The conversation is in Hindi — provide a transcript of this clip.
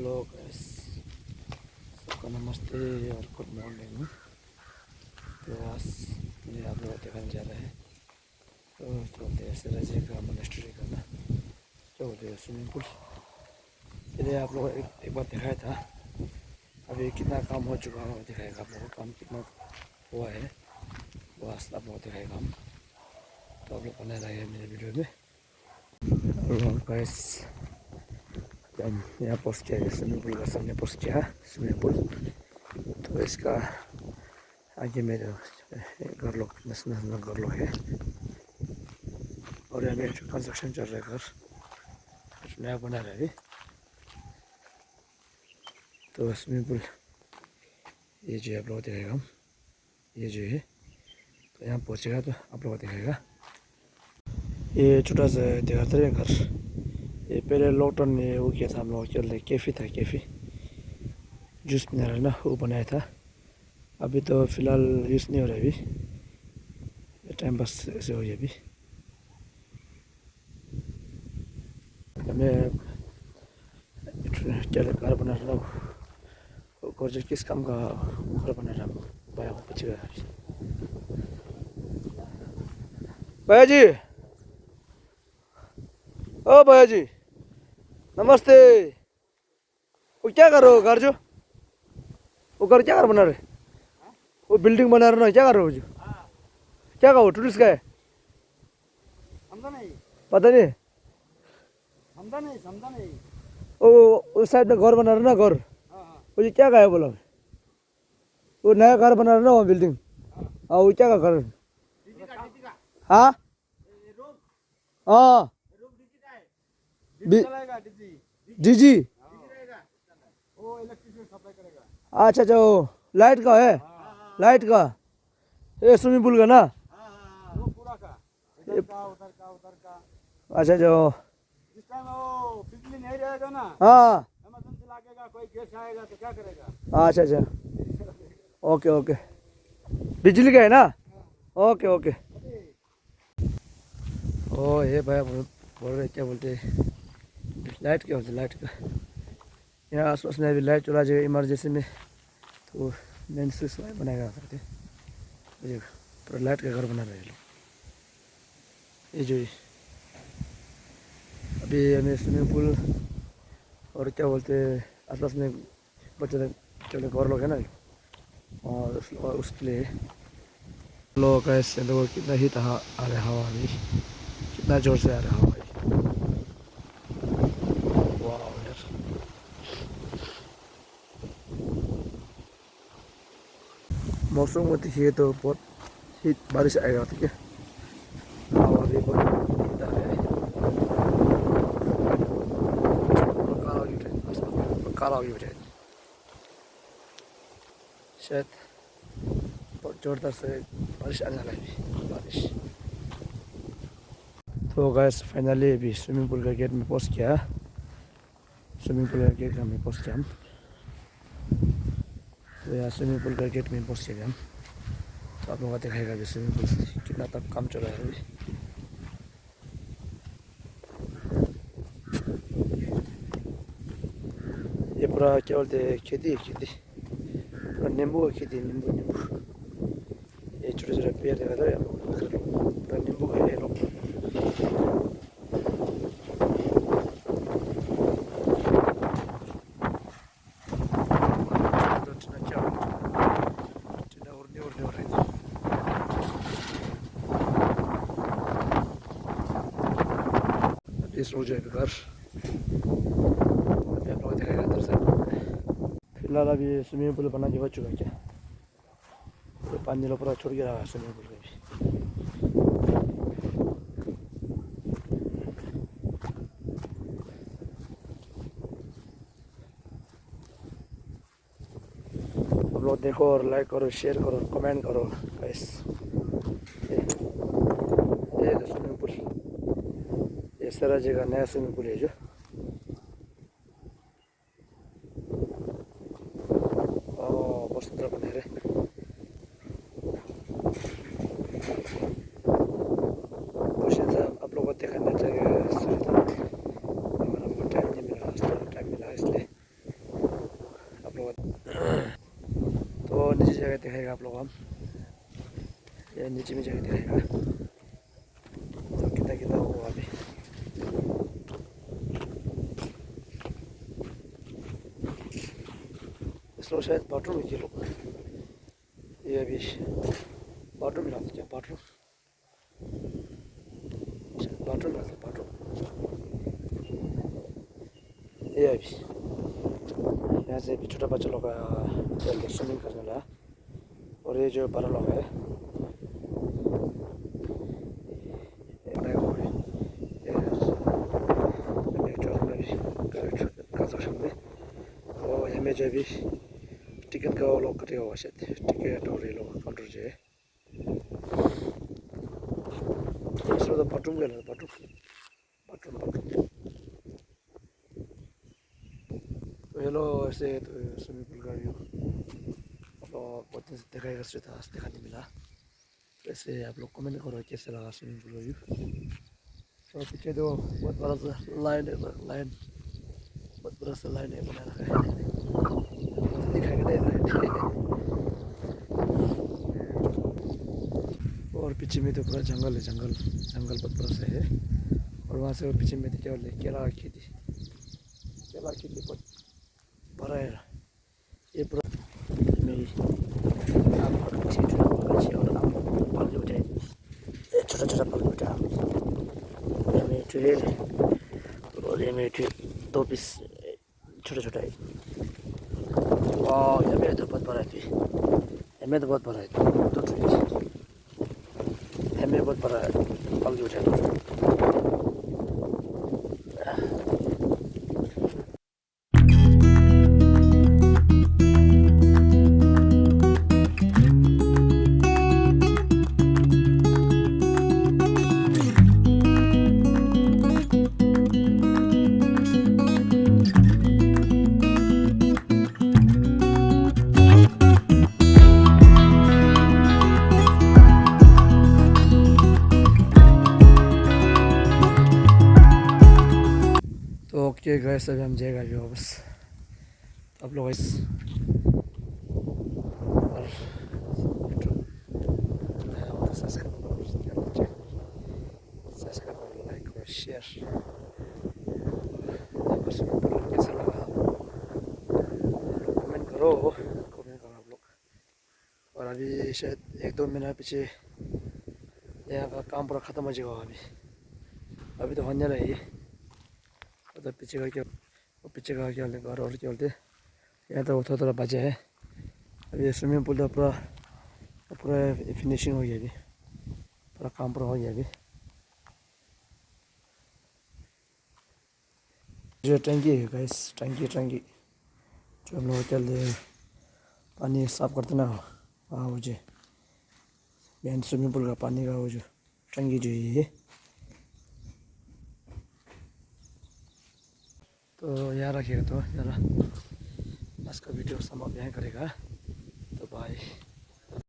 हेलो गाइस, सबको नमस्ते और गुड मॉर्निंग। तो आज मैं आप लोग दिखाने जा रहे हैं। तो चलते हैं सिराजी का मोनेस्ट्री का ना, जो बोलते हैं स्विमिंग पूल। पहले आप लोग एक बार दिखाया था, अभी कितना काम हो चुका है वो दिखाएगा। आप लोग काम कितना हुआ है वो आज आप लोग दिखाएगा हम। तो आप लोग बना रहे मेरे वीडियो में। और गाइस हम यहाँ पोस्ट किया है, स्विमिंग पूल का सामने पोस्ट किया है स्विमिंग पूल। तो इसका आगे मेरे घर लोग नेशनल घर लोग है। और यहाँ में कंस्ट्रक्शन चल रहा है, घर कुछ नया बना रहा है अभी। तो स्विमिंग पूल ये जो आप लोग दिखाएगा हम, ये जो है। तो यहाँ पहुँचेगा तो आप लोग दिखाएगा। ये छोटा सा दिखाते हैं घर। ये पहले लॉकडाउन में वो किया था हम लोग, चल रहे कैफ़े था, कैफ़े जूस पीने वाला ना, वो बनाया था। अभी तो फ़िलहाल यूज़ नहीं हो रहा है, अभी टाइम पास ऐसे हो गया। अभी हमें क्या घर बना रहा हूँ, घर जो किस काम का घर बना रहा हूँ, भैया को पूछेगा। भैया जी, ओ भैया जी नमस्ते। वो क्या कर रहे हो घर, जो वो घर क्या घर बना रहे, वो बिल्डिंग बना रहे हो ना, क्या कर रहे हो जो, क्या कहो टूरिस्ट का है? समझा नहीं, पता नहीं। समझा नहीं, समझा नहीं। वो उस साइड में घर बना रहे ना, घर हाँ हाँ वो क्या का है बोला, वो नया घर बना रहे ना वो बिल्डिंग। हाँ वो क्या का घर? डीजी का हाँ रूम हाँ डीजी का है। डीजी चलाएगा, डीजी जी जी। डीजी रहेगा, वो इलेक्ट्रिसिटी सप्लाई करेगा। अच्छा अच्छा, वो लाइट का है, लाइट का, ये स्विमिंग पूल का ना। हाँ वो पूरा का, इधर का उधर का उधर का। अच्छा जो, जिस टाइम वो बिजली नहीं रहेगा ना, हाँ इमरजेंसी लगेगा, कोई गेस्ट आएगा तो क्या करेगा? अच्छा अच्छा, ओके ओके, बिजली का है ना, ओके ओके। ओ ये भैया बोल रहे क्या बोलते, लाइट क्या बोलते, लाइट का। यहाँ आसपास में अभी लाइट चला जाएगा इमरजेंसी में, तो मेन स्विच बनाएगा करके। ये पूरा लाइट का घर बना रहे हैं लोग। ये जो अभी हमें स्विमिंग पूल और क्या बोलते आसपास में बच्चे चले घर लोग है ना, और उसके लिए लोगों का ऐसे लोगों कितना ही आ रहा है हवा अभी, कितना ज़ोर से आ रहा है हवा। वाह यार, मौसम को देखिए तो बहुत ही बारिश आएगा, ठीक है। हवा भी बहुत हीट आ रहा है, काला हो गया आसमान में, काला हो गया शायद बहुत ज़ोरदार से बारिश आने वाला है, बारिश। तो गैस फाइनली अभी स्विमिंग पूल का गेट में पहुंच गया। स्विमिंग पूल का गेट में पहुंच गया हम। तो यहाँ स्विमिंग पूल का गेट में पहुंच गया हम। तो आप लोगों को दिखाएगा अभी स्विमिंग पूल कितना तक काम चल रहा है अभी। ये पूरा क्या बोलते हैं, खेती है, खेती पूरा नींबू है, खेती नींबू नींबू। ये छोटे छोटे पेड़ दिखा था, पूरा नींबू है ये लोग। इस हो जाएगा घर, अभी आप लोग दिखाएगा अंदर से। फिलहाल अभी स्विमिंग पूल बना के हो चुका है क्या, तो पानी लोग पूरा छोड़ के रहा है स्विमिंग पूल का भी। आप लोग देखो और लाइक करो, शेयर करो, कमेंट करो गाइस। ये तो स्विमिंग पूल, ये सारा जगह नया स्विमिंग पूल है जो। बहुत सुंदर बने रहे। आप लोगों को दिखाना चाहिए, मगर हमको टाइम नहीं मिला, टाइम मिला इसलिए नीचे जगह दिखाएगा आप लोग हम, ये नीचे में जगह दिखाएगा तो कितना कितना होगा अभी। इस लोग शायद बाथरूम है ये लोग, ये अभी बाथरूम मिला था, बाथरूम बाथरूम मिला था, बाथरूम ये अभी यहाँ से भी छोटा बच्चा लोग का स्विमिंग करने वाला, और ये जो बड़ा लोग है कंस्ट्रक्शन में, और हमें जो भी टिकट का वो लोग कटेगा हुआ शायद, टिकट और ये लोग काउंटर जो है इसमें तो बाथरूम गया, बाथरूम बाथरूम बाथरूम तो हेलो ऐसे तो स्विमिंग पूल का व्यू तो बहुत दिन से दिखाएगा, आज देखा नहीं मिला। वैसे आप लोग कमेंट करो कैसे लगा स्विमिंग पूल का व्यू। तो पीछे तो बहुत बड़ा सा लाइन है, लाइन बहुत बड़ा सा लाइन है बना रखा है, दिखाई दे रहा है। और पीछे में तो पूरा जंगल है, जंगल जंगल बहुत बड़ा सा है, और वहाँ से पीछे में तो क्या बोले केला खेती, केला खेती बहुत बड़ा है ये पूरा मेरी छोटा छोटा पल उठा, और ये मेरे दो पीस छोटा छोटा है। वाह ये मेरे तो बहुत बड़ा है, ये मेरे तो बहुत बड़ा है, दो ट्री ये मेरे बहुत बड़ा है, पल उठा तो ओके गाइस, अभी हम जाएगा अभी वापस, आप लोग इस और सब्सक्राइब करो, लाइक और शेयर। कैसा लगा कमेंट करो, आप लोग। और अभी शायद 1-2 महीना पीछे यहाँ का काम पूरा ख़त्म हो जाएगा अभी तो होने रही है, मतलब पीछे का क्या, वो पीछे का क्या घर और क्या बोलते यहाँ तो थोड़ा थोड़ा बचा है। अभी स्विमिंग पूल तो पूरा पूरा फिनिशिंग हो गया, अभी पूरा काम पूरा हो गया। अभी जो टंकी है गाइस, टंकी जो हम लोग चलते पानी साफ करते ना, वहाँ वो जो मेन स्विमिंग पूल का पानी का वो जो टंकी जो है, तो यहाँ रखिएगा। तो यार आज का वीडियो समाप्त यहाँ करेगा, तो बाय।